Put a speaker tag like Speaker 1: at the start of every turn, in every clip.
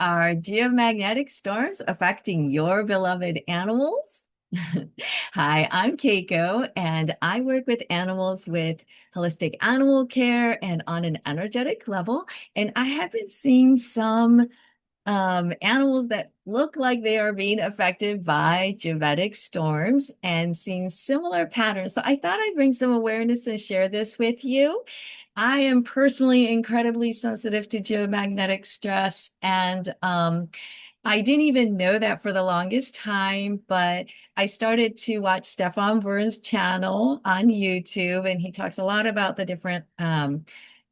Speaker 1: Are geomagnetic storms affecting your beloved animals? Hi, I'm Keiko, and I work with animals with holistic animal care and on an energetic level. And I have been seeing some animals that look like they are being affected by geometric storms and seeing similar patterns. So I thought I'd bring some awareness and share this with you. I am personally incredibly sensitive to geomagnetic stress, and I didn't even know that for the longest time, but I started to watch Stefan Burns' channel on YouTube, and he talks a lot about the different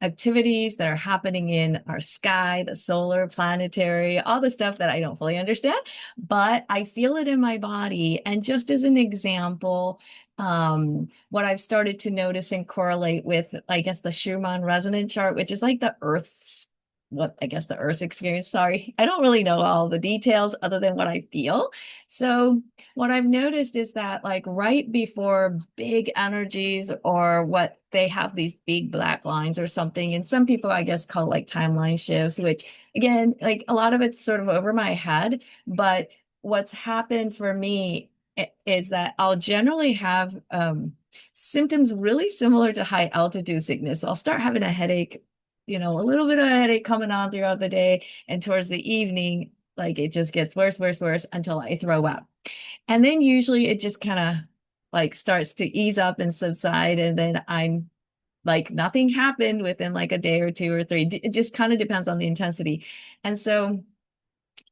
Speaker 1: activities that are happening in our sky, the solar, planetary, all the stuff that I don't fully understand, but I feel it in my body. And just as an example, what I've started to notice and correlate with, I guess, the Schumann resonance chart, which is like the Earth's what I guess the Earth experience. Sorry, I don't really know all the details other than what I feel. So, what I've noticed is that, like, right before big energies or what they have these big black lines or something, and some people, I guess, call like timeline shifts, which again, like a lot of it's sort of over my head. But what's happened for me is that I'll generally have symptoms really similar to high altitude sickness. I'll start having a headache, a little bit of a headache coming on throughout the day. And towards the evening, like it just gets worse, worse, worse until I throw up. And then usually it just kind of like starts to ease up and subside. And then I'm like, nothing happened within like a day or two or three. It just kind of depends on the intensity. And so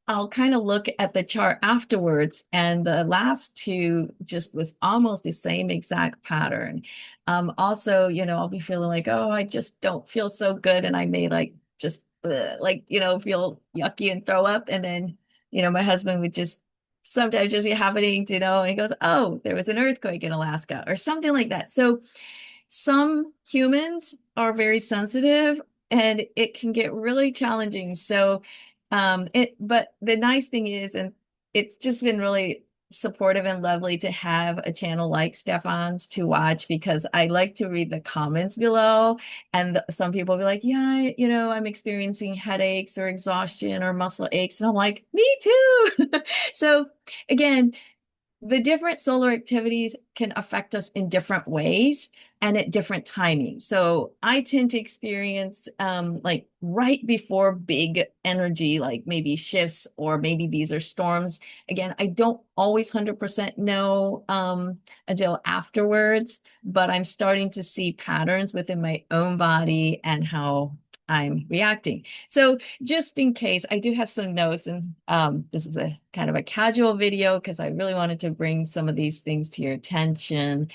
Speaker 1: I'll kind of look at the chart afterwards, and the last two just was almost the same exact pattern. Also, I'll be feeling like, oh, I just don't feel so good, and I may like just like feel yucky and throw up, and then my husband would just sometimes just be happening to and he goes, oh, there was an earthquake in Alaska or something like that. So some humans are very sensitive and it can get really challenging. So but the nice thing is, and it's just been really supportive and lovely to have a channel like Stefan's to watch, because I like to read the comments below, and some people be like, yeah, I'm experiencing headaches or exhaustion or muscle aches, and I'm like, me too. So again, the different solar activities can affect us in different ways and at different timings. So I tend to experience like right before big energy, like maybe shifts or maybe these are storms. Again, I don't always 100% know until afterwards, but I'm starting to see patterns within my own body and how I'm reacting. So just in case, I do have some notes, and this is a kind of a casual video because I really wanted to bring some of these things to your attention.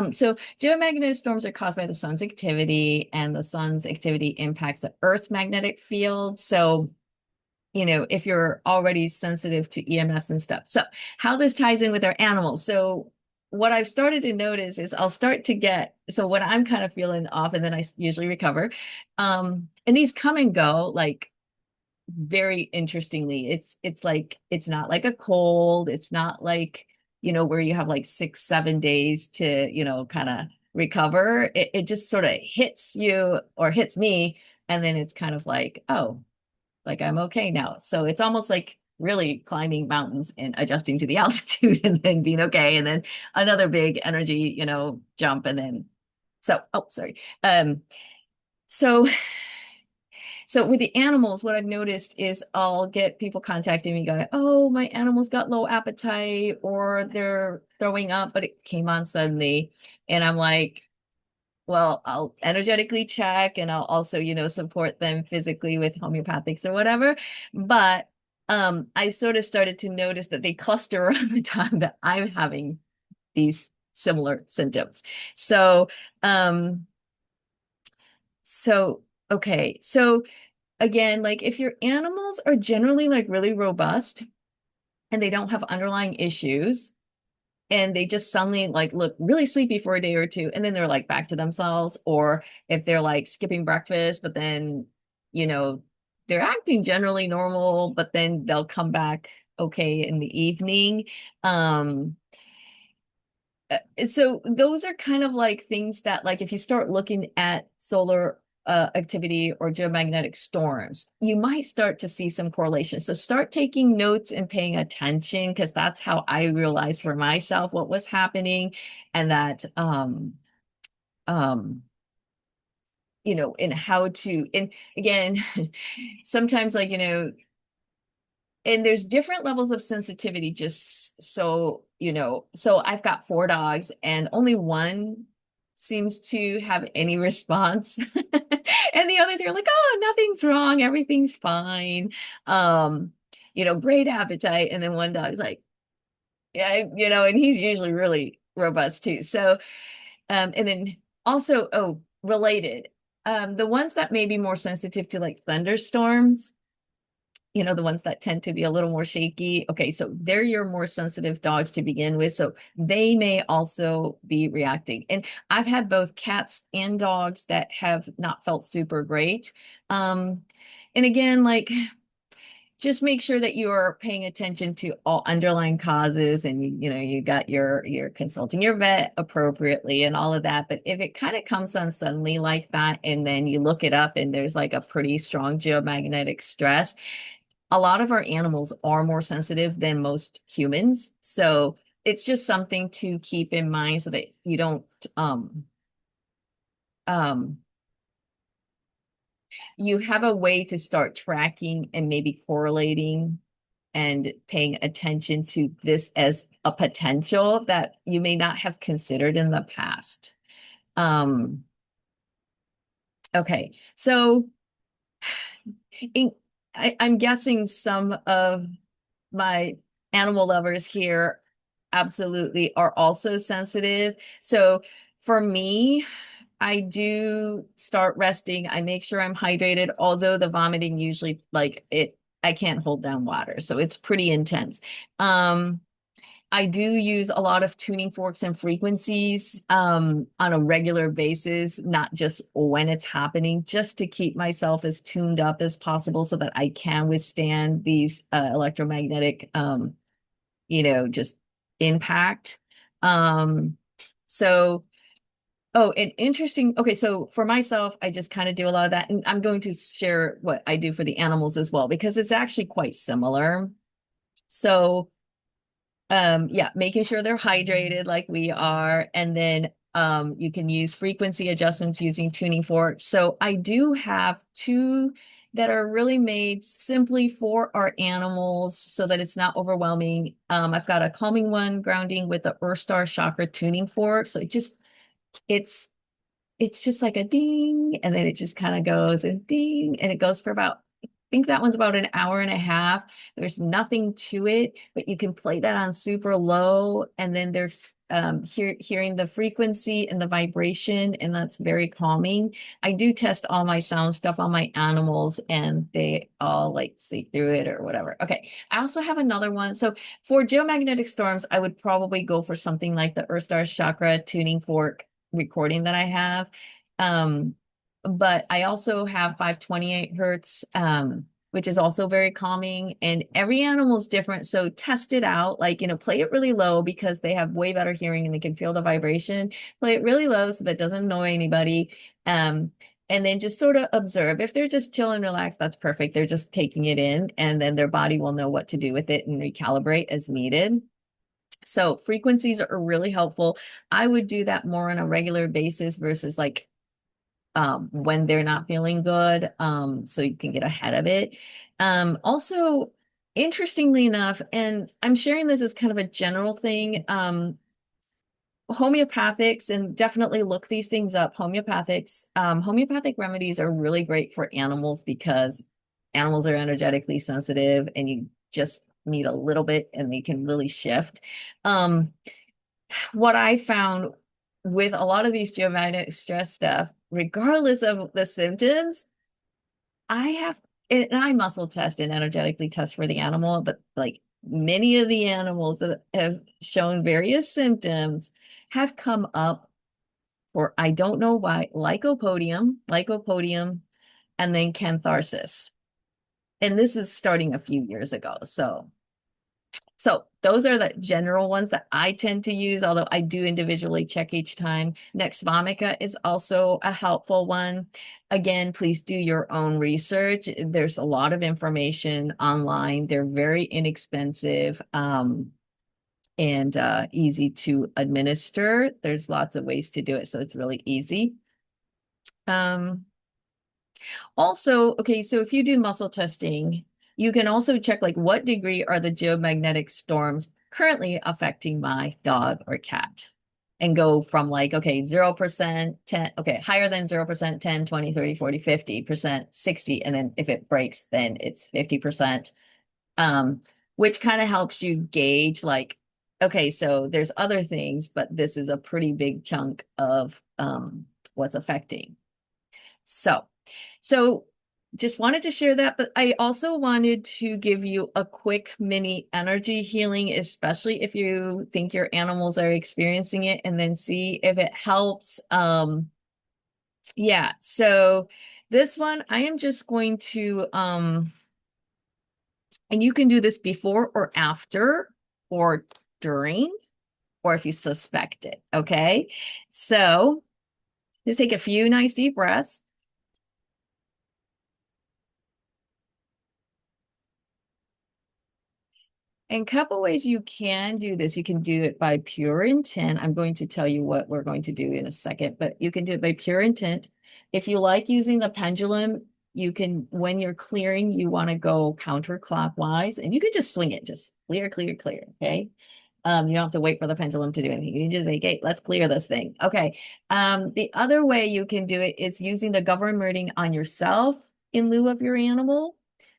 Speaker 1: So geomagnetic storms are caused by the sun's activity, and the sun's activity impacts the Earth's magnetic field. So if you're already sensitive to EMFs and stuff. So how this ties in with our animals. So what I've started to notice is I'll start to get, so when I'm kind of feeling off and then I usually recover, and these come and go like very interestingly. It's like, it's not like a cold. It's not like, where you have like 6, 7 days to, kind of recover. It just sort of hits you or hits me. And then it's kind of like, oh, like I'm okay now. So it's almost like really climbing mountains and adjusting to the altitude and then being okay. And then another big energy, jump. And then, oh, sorry. So, so with the animals, what I've noticed is I'll get people contacting me going, oh, my animal's got low appetite or they're throwing up, but it came on suddenly. And I'm like, well, I'll energetically check and I'll also, support them physically with homeopathics or whatever. But I sort of started to notice that they cluster around the time that I'm having these similar symptoms. So, um, so okay. So again, like if your animals are generally like really robust and they don't have underlying issues, and they just suddenly like look really sleepy for a day or two and then they're like back to themselves, or if they're like skipping breakfast but then you know they're acting generally normal but then they'll come back okay in the evening. um so those are kind of like things that, like, if you start looking at solar activity or geomagnetic storms, you might start to see some correlation. So start taking notes and paying attention, because that's how I realized for myself what was happening, and that um and how to, and again, sometimes, like, and there's different levels of sensitivity, just so so I've got four dogs and only one seems to have any response. And the other, they're like, oh, nothing's wrong, everything's fine. um Great appetite. And then one dog's like, yeah, and he's usually really robust too. So and then also, oh, related, the ones that may be more sensitive to like thunderstorms, the ones that tend to be a little more shaky. Okay, so they're your more sensitive dogs to begin with. So they may also be reacting. And I've had both cats and dogs that have not felt super great. Um, and again, like, just make sure that you are paying attention to all underlying causes, and you got you're consulting your vet appropriately and all of that. But if it kind of comes on suddenly like that, and then you look it up and there's like a pretty strong geomagnetic stress, a lot of our animals are more sensitive than most humans. So it's just something to keep in mind, so that you don't um you have a way to start tracking and maybe correlating and paying attention to this as a potential that you may not have considered in the past. Um, okay, so in, I'm guessing some of my animal lovers here absolutely are also sensitive. So for me, I do start resting. I make sure I'm hydrated, although the vomiting usually, like, I can't hold down water, so it's pretty intense. Um, I do use a lot of tuning forks and frequencies on a regular basis, not just when it's happening, just to keep myself as tuned up as possible so that I can withstand these electromagnetic, just impact. Um, so, oh, and interesting. Okay, so for myself, I just kind of do a lot of that, and I'm going to share what I do for the animals as well, because it's actually quite similar. So, yeah, making sure they're hydrated like we are, and then you can use frequency adjustments using tuning forks. So I do have two that are really made simply for our animals so that it's not overwhelming. I've got a calming one grounding with the Earth Star chakra tuning fork. So it's it's just like a ding, and then it just kind of goes and ding, and it goes for about, I think that one's about an hour and a half. There's nothing to it, but you can play that on super low, and then there's hearing the frequency and the vibration, and that's very calming. I do test all my sound stuff on my animals, and they all like sleep through it or whatever. Okay, I also have another one. So for geomagnetic storms, I would probably go for something like the Earth Star Chakra tuning fork recording that I have. Um, but I also have 528 hertz, which is also very calming. And every animal is different. So test it out. Like, play it really low because they have way better hearing and they can feel the vibration. Play it really low so that doesn't annoy anybody. Um, and then just sort of observe. If they're just chill and relaxed, that's perfect. They're just taking it in, and then their body will know what to do with it and recalibrate as needed. So frequencies are really helpful. I would do that more on a regular basis versus like when they're not feeling good, so you can get ahead of it. Also, interestingly enough, and I'm sharing this as kind of a general thing, homeopathics, and definitely look these things up. Homeopathic remedies are really great for animals because animals are energetically sensitive, and you just need a little bit and they can really shift. Um, what I found with a lot of these geomagnetic stress stuff, regardless of the symptoms, I have, and I muscle test and energetically test for the animal, but like many of the animals that have shown various symptoms have come up for, I don't know why, lycopodium, and then catharsis. And this is starting a few years ago. So So those are the general ones that I tend to use, although I do individually check each time. Next, Vomica is also a helpful one. Again, please do your own research. There's a lot of information online. They're very inexpensive, and easy to administer. There's lots of ways to do it, so it's really easy. Um, Also, okay, so if you do muscle testing, you can also check like what degree are the geomagnetic storms currently affecting my dog or cat? And go from like, okay, 0%, 10, okay, higher than 0%, 10, 20, 30, 40, 50%, 60, and then if it breaks, then it's 50%. Which kind of helps you gauge like, okay, so there's other things, but this is a pretty big chunk of what's affecting. So just wanted to share that, but I also wanted to give you a quick mini energy healing, especially if you think your animals are experiencing it, and then see if it helps. Yeah, so this one I am just going to and you can do this before or after or during, or if you suspect it, okay? So just take a few nice deep breaths. And a couple ways you can do this. You can do it by pure intent. I'm going to tell you what we're going to do in a second, but you can do it by pure intent. If you like using the pendulum, you can, when you're clearing, you want to go counterclockwise and you can just swing it, just clear, clear, clear. Okay. You don't have to wait for the pendulum to do anything. You can just say, okay, let's clear this thing. Okay. The other way you can do it is using the governor meridian on yourself in lieu of your animal,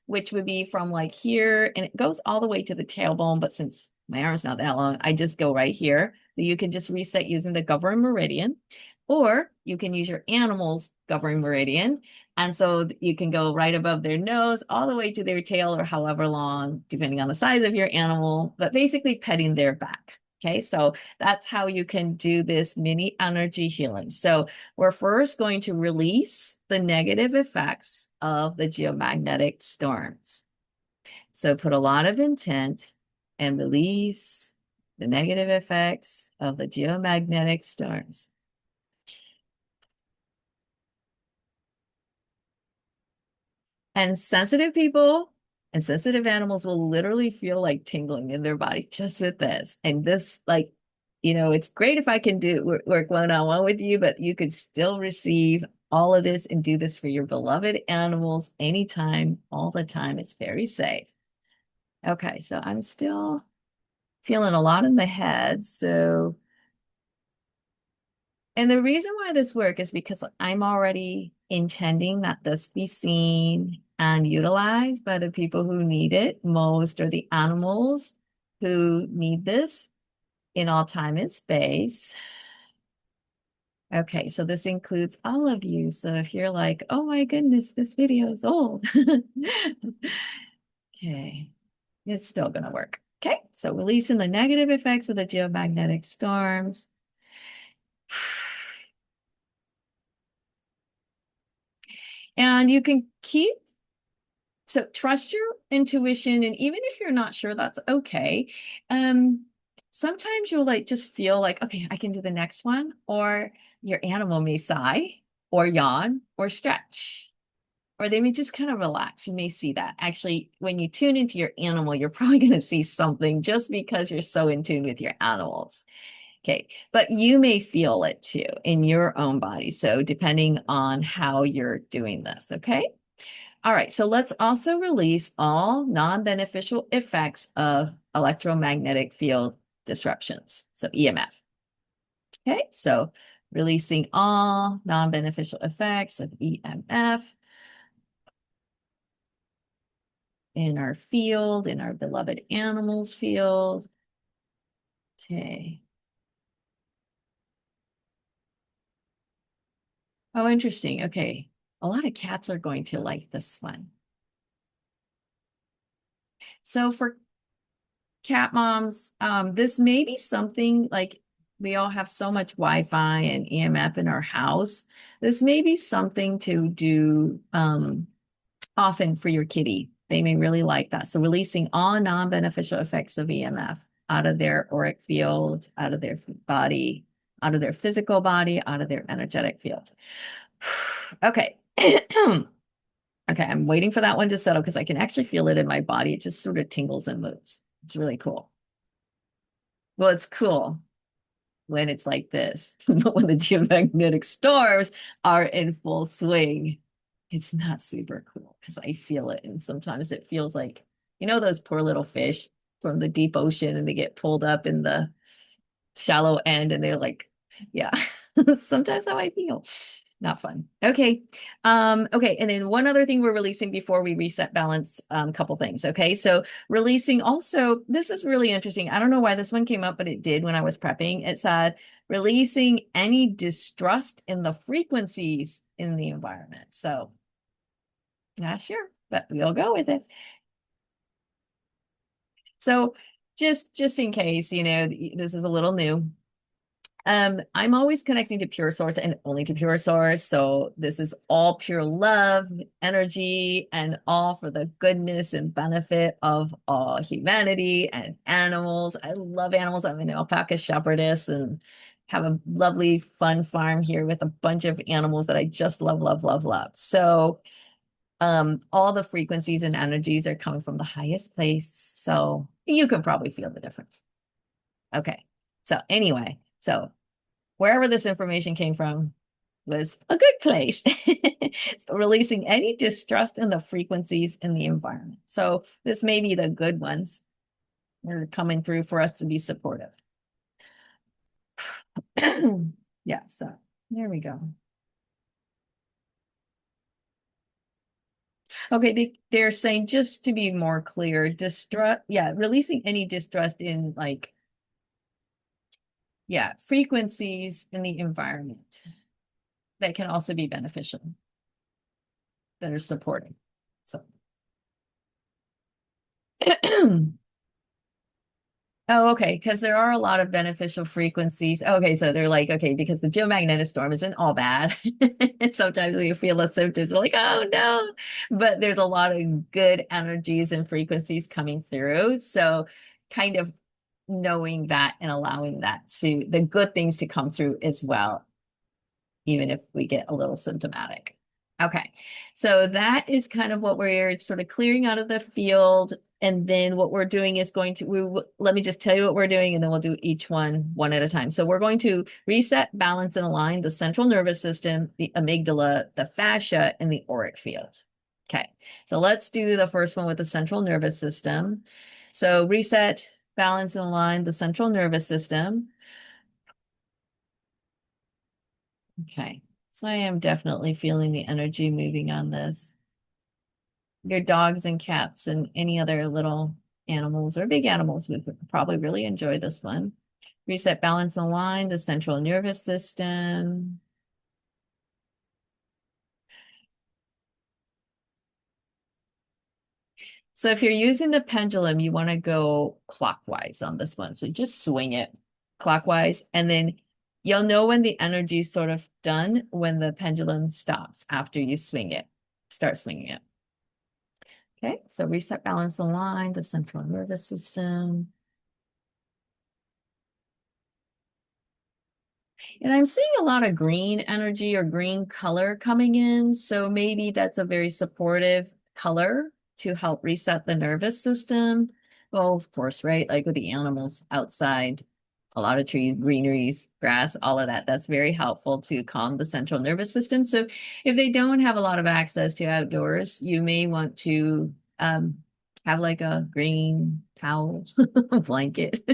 Speaker 1: which would be from like here, and it goes all the way to the tailbone. But since my arm's not that long, I just go right here. So you can just reset using the governor meridian, or you can use your animal's governor meridian. And so you can go right above their nose, all the way to their tail, or however long, depending on the size of your animal, but basically petting their back. Okay, so that's how you can do this mini energy healing. So we're first going to release the negative effects of the geomagnetic storms. So put a lot of intent and release the negative effects of the geomagnetic storms. And sensitive people and sensitive animals will literally feel like tingling in their body just with this. And this, like, it's great if I can do work one-on-one with you, but you could still receive all of this and do this for your beloved animals anytime, all the time. It's very safe. Okay, so I'm still feeling a lot in the head. So, and the reason why this work is because I'm already intending that this be seen and utilized by the people who need it most, or the animals who need this in all time and space. Okay, so this includes all of you. So if you're like, oh my goodness, this video is old. Okay, it's still going to work. Okay, so releasing the negative effects of the geomagnetic storms. And you can keep, so trust your intuition. And even if you're not sure, that's okay. Sometimes you'll like just feel like, okay, I can do the next one, or your animal may sigh or yawn or stretch, or they may just kind of relax. You may see that. Actually, when you tune into your animal, you're probably going to see something just because you're so in tune with your animals. Okay, but you may feel it too in your own body. So depending on how you're doing this, okay? All right, so let's also release all non-beneficial effects of electromagnetic field disruptions, so EMF. Okay, so releasing all non-beneficial effects of EMF in our field, in our beloved animals field. Okay. Oh, interesting. Okay. A lot of cats are going to like this one. So for cat moms, this may be something like we all have so much Wi-Fi and EMF in our house. This may be something to do often for your kitty. They may really like that. So releasing all non-beneficial effects of EMF out of their auric field, out of their body, out of their physical body, out of their energetic field. Okay. Okay, I'm waiting for that one to settle because I can actually feel it in my body. It just sort of tingles and moves. It's really cool. Well, it's cool when it's like this, but when the geomagnetic storms are in full swing, it's not super cool because I feel it. And sometimes it feels like, those poor little fish from the deep ocean and they get pulled up in the shallow end and they're like, yeah, sometimes how I feel. Not fun. Okay. Okay. And then one other thing we're releasing before we reset balance, couple things. Okay. So releasing also, this is really interesting. I don't know why this one came up, but it did when I was prepping. It said releasing any distrust in the frequencies in the environment. So not sure, but we'll go with it. So just in case, this is a little new. I'm always connecting to pure source and only to pure source. So this is all pure love, energy, and all for the goodness and benefit of all humanity and animals. I love animals. I'm an alpaca shepherdess and have a lovely, fun farm here with a bunch of animals that I just love, love, love, love. So all the frequencies and energies are coming from the highest place. So you can probably feel the difference. Okay. So anyway, so wherever this information came from was a good place. So releasing any distrust in the frequencies in the environment. So this may be the good ones that are coming through for us to be supportive. Yeah, so there we go. Okay, they're saying just to be more clear, distrust, yeah, releasing any distrust in frequencies in the environment that can also be beneficial, that are supporting. So oh, okay, because there are a lot of beneficial frequencies. Okay, so they're like, okay, because the geomagnetic storm isn't all bad. Sometimes when you feel the symptoms, you're like, oh no, but there's a lot of good energies and frequencies coming through. So kind of knowing that and allowing that to the good things to come through as well, even if we get a little symptomatic. Okay, so that is kind of what we're sort of clearing out of the field. And then what we're doing is let me just tell you what we're doing, and then we'll do each one at a time. So we're going to reset, balance, and align the central nervous system, the amygdala, the fascia, and the auric field. Okay, so let's do the first one with the central nervous system. So reset, balance, and align the central nervous system. Okay, so I am definitely feeling the energy moving on this. Your dogs and cats and any other little animals or big animals would probably really enjoy this one. Reset, balance, and align the central nervous system. So if you're using the pendulum, you want to go clockwise on this one. So just swing it clockwise, and then you'll know when the energy is sort of done when the pendulum stops after you swing it. Start swinging it. Okay, so reset, balance, align the central nervous system. And I'm seeing a lot of green energy or green color coming in. So maybe that's a very supportive color to help reset the nervous system. Well, of course, right? Like with the animals outside, a lot of trees, greeneries, grass, all of that. That's very helpful to calm the central nervous system. So if they don't have a lot of access to outdoors, you may want to have like a green towel blanket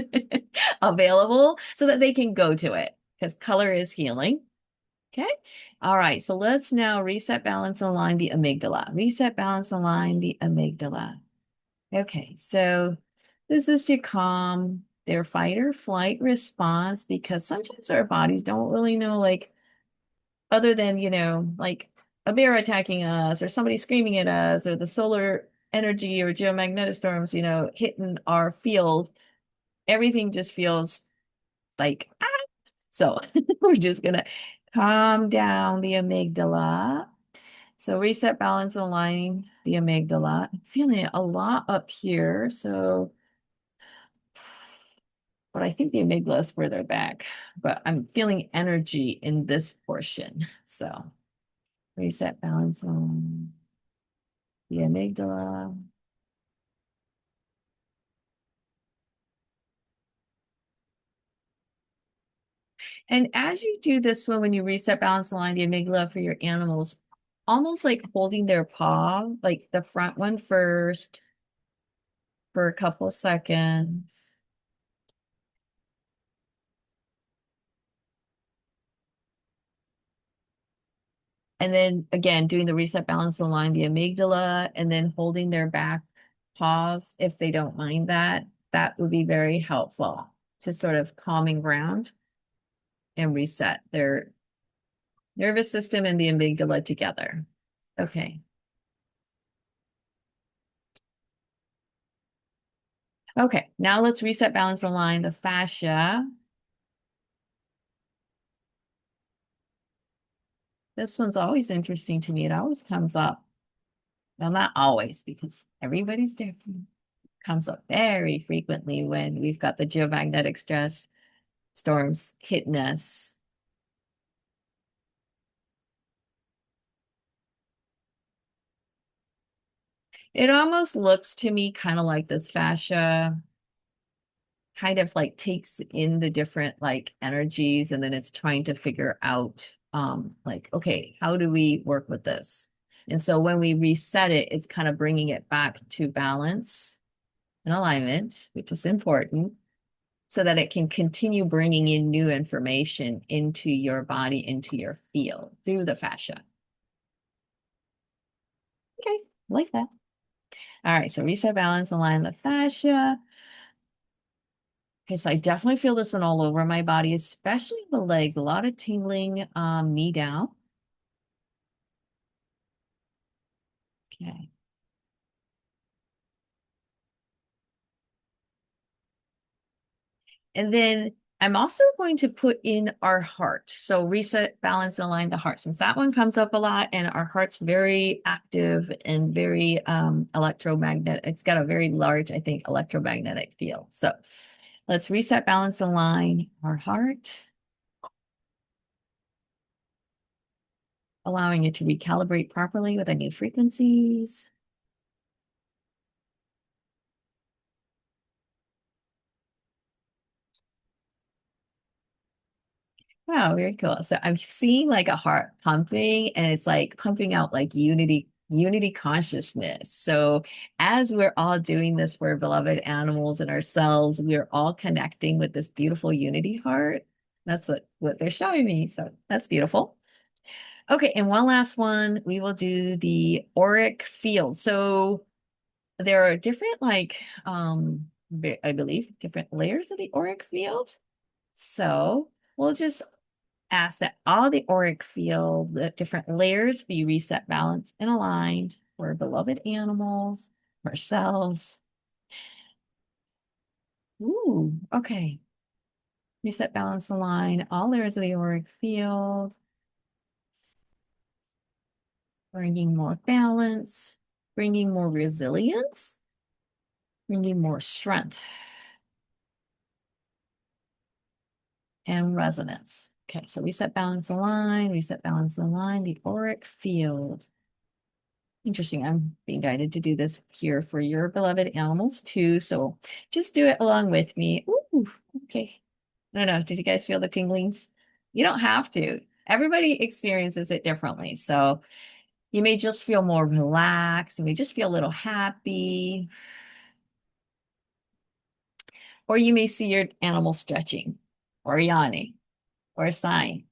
Speaker 1: available so that they can go to it because color is healing. Okay. All right. So let's now reset, balance, align the amygdala. Reset, balance, align the amygdala. Okay. So this is to calm their fight or flight response because sometimes our bodies don't really know, like, other than, like a bear attacking us or somebody screaming at us or the solar energy or geomagnetic storms, hitting our field. Everything just feels like, ah. So we're just going to calm down the amygdala. So reset, balance, align the amygdala. I'm feeling it a lot up here. So, but I think the amygdala is further back, but I'm feeling energy in this portion. So reset, balance on the amygdala. And as you do this one, when you reset, balance, align the amygdala for your animals, almost like holding their paw, like the front one first for a couple seconds. And then again, doing the reset, balance, align the amygdala, and then holding their back paws if they don't mind that. That would be very helpful to sort of calming ground and reset their nervous system and the amygdala together. Okay. Okay, now let's reset, balance, align the fascia. This one's always interesting to me. It always comes up. Well, not always, because everybody's different. Comes up very frequently when we've got the geomagnetic stress storms hitting us. It almost looks to me kind of like this fascia kind of like takes in the different like energies and then it's trying to figure out like, okay, how do we work with this? And so when we reset it, it's kind of bringing it back to balance and alignment, which is important, so that it can continue bringing in new information into your body, into your field through the fascia. Okay, like that. All right, so reset, balance, align the fascia. Okay, so I definitely feel this one all over my body, especially the legs. A lot of tingling, knee down. Okay. And then I'm also going to put in our heart. So reset, balance, and align the heart. Since that one comes up a lot and our heart's very active and very electromagnetic. It's got a very large, I think, electromagnetic field. So let's reset, balance, align our heart, allowing it to recalibrate properly with the new frequencies. Wow, very cool. So I'm seeing like a heart pumping and it's like pumping out like unity consciousness. So as we're all doing this for beloved animals and ourselves, we're all connecting with this beautiful unity heart. That's what they're showing me. So that's beautiful. Okay, and one last one, we will do the auric field. So there are different like I believe different layers of the auric field. So we'll just ask that all the auric field, the different layers be reset, balanced, and aligned for beloved animals, ourselves. Ooh, okay. Reset, balance, align all layers of the auric field, bringing more balance, bringing more resilience, bringing more strength and resonance. Okay, so reset, balance, align the auric field. Interesting. I'm being guided to do this here for your beloved animals too. So just do it along with me. Ooh, okay. I don't know. Did you guys feel the tinglings? You don't have to. Everybody experiences it differently. So you may just feel more relaxed. You may just feel a little happy. Or you may see your animal stretching or yawning or sighing.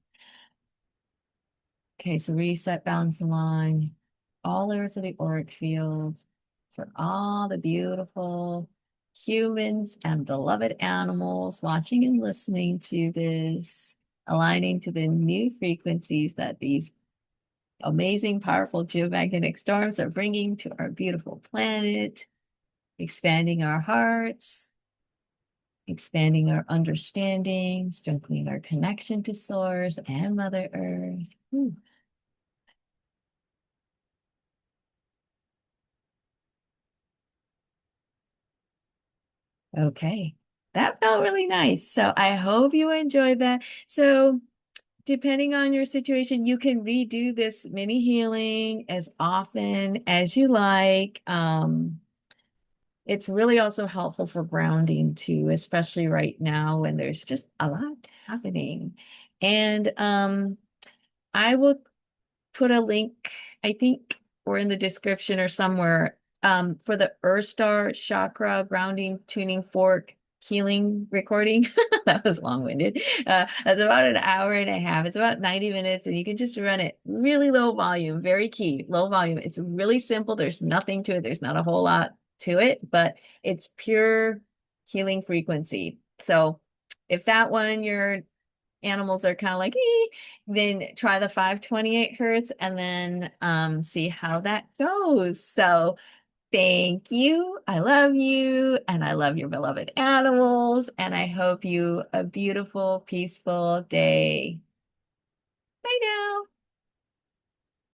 Speaker 1: Okay, so reset, balance, align all areas of the auric field for all the beautiful humans and beloved animals watching and listening to this, aligning to the new frequencies that these amazing, powerful geomagnetic storms are bringing to our beautiful planet, expanding our hearts, expanding our understanding, strengthening our connection to Source and Mother Earth. Ooh. Okay. That felt really nice. So I hope you enjoyed that. So depending on your situation, you can redo this mini healing as often as you like. It's really also helpful for grounding too, especially right now when there's just a lot happening. And I will put a link, I think, or in the description or somewhere, for the Earth Star chakra grounding tuning fork healing recording. That was long-winded. That's about an hour and a half. It's about 90 minutes, and you can just run it really low volume, very key, low volume. It's really simple. There's nothing to it. There's not a whole lot to it, but it's pure healing frequency. So if that one you're animals are kind of like, then try the 528 hertz and then see how that goes. So thank you. I love you and I love your beloved animals. And I hope you a beautiful, peaceful day. Bye now.